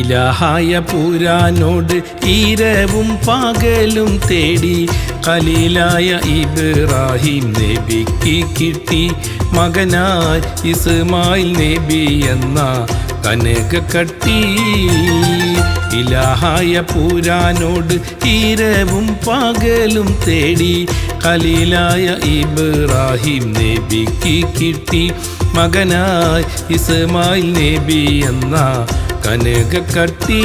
ഇലാഹായ പുരാനോട് ഈരവും പകലും തേടി ഖലീലായ ഇബ്രാഹിം നബിക്ക് കിട്ടി മകനായി ഇസ്മായിൽ നബി എന്ന കനകക്കട്ടി. ഇലാഹായ പുരാനോട് ഈരവും പകലും തേടി ഖലീലായ ഇബ്രാഹിം നബിക്ക് കിട്ടി മകനായി ഇസ്മായിൽ നബി എന്ന കനകക്കട്ടി.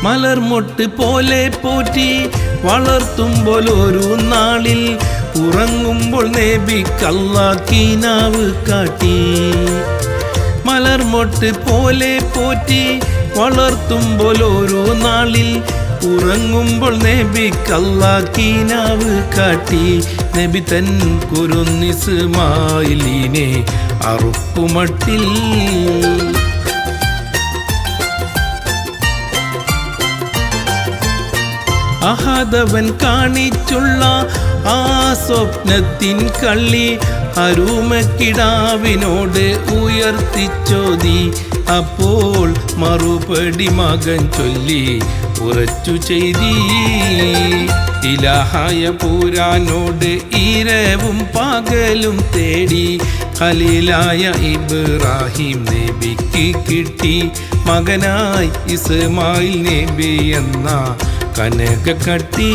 മലർമൊട്ട് പോലെ പോറ്റി വളർത്തുമ്പോൾ ഒരു നാളിൽ ഉറങ്ങുമ്പോൾ നബിക്ക് അല്ലാഹ് കിനാവ് കാട്ടി. മലർമൊട്ട് പോലെ പോറ്റി വളർത്തുമ്പോൾ ഒരു നാളിൽ ഉറങ്ങുമ്പോൾ നബിക്ക് അല്ലാഹ് കിനാവ് കാട്ടി. നബി തൻ കുരുന്നിസ്മായിലിനെ അറുപ്പുമട്ടിൽ അഹദവൻ കാണിച്ചുള്ള ആ സ്വപ്നത്തിൻ കള്ളി അരുമക്കിടാവിനോട് ഉയർത്തിച്ചോതി. അപ്പോൾ മറുപടി മകൻ ചൊല്ലി ഉറച്ചു ചെയ്തി. ഇലാഹായ പുരാനോട് ഈരവും പകലും തേടി ഖലീലായ ഇബ്രാഹിം നബിക്ക് കിട്ടി മകനായി ഇസ്മായിൽ നബി എന്ന കനകക്കട്ടി.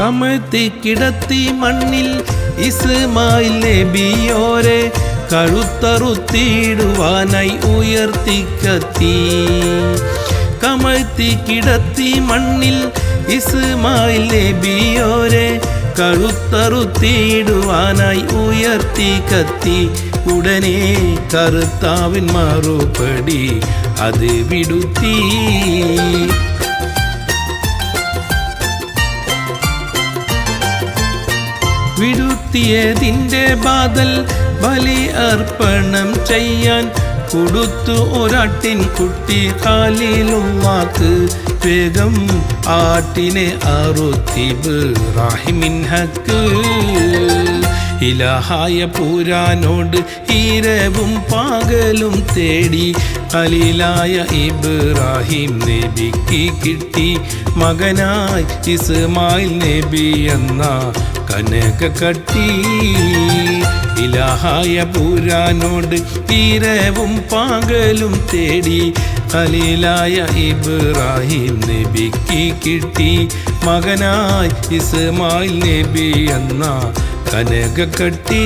കമഴ്ത്തി കിടത്തി മണ്ണിൽ ഇസ്മായിൽ നബിയോരെ കഴുത്തറുത്തിടുവാനായി ഉയർത്തി കത്തി. കമഴ്ത്തി കിടത്തി മണ്ണിൽ ഇസ്മായിൽ നബിയോരെ കഴുത്തറുത്തിടുവാനായി ഉയർത്തി കത്തി. ഉടനെ കർത്താവിൻ മറുപടി അത് വിടുത്തി. വിടുത്തിയതിൻ്റെ ബാദൽ ബലി അർപ്പണം ചെയ്യാൻ കൊടുത്തു ഒരാട്ടിൻ കുട്ടി ഖലീലുള്ളാഹ്ക്ക്. വേഗം ആട്ടിനെ അറുത്തി ഇബ്രാഹിമിൻ ഹക്ക്. ഇലാഹായ പുരാനോട് ഈരവും പകലും തേടി ഖലീലായ ഇബ്രാഹിം നബിക്ക് കിട്ടി മകനായി ഇസ്മായിൽ നബി എന്ന കനകക്കട്ടി. ഇലാഹായ പുരാനോട് ഈരവും പകലും തേടി ഖലീലായ ഇബ്രാഹിം നബിക്ക് കിട്ടി മകനായി ഇസ്മായിൽ നബി എന്ന കനകക്കട്ടി.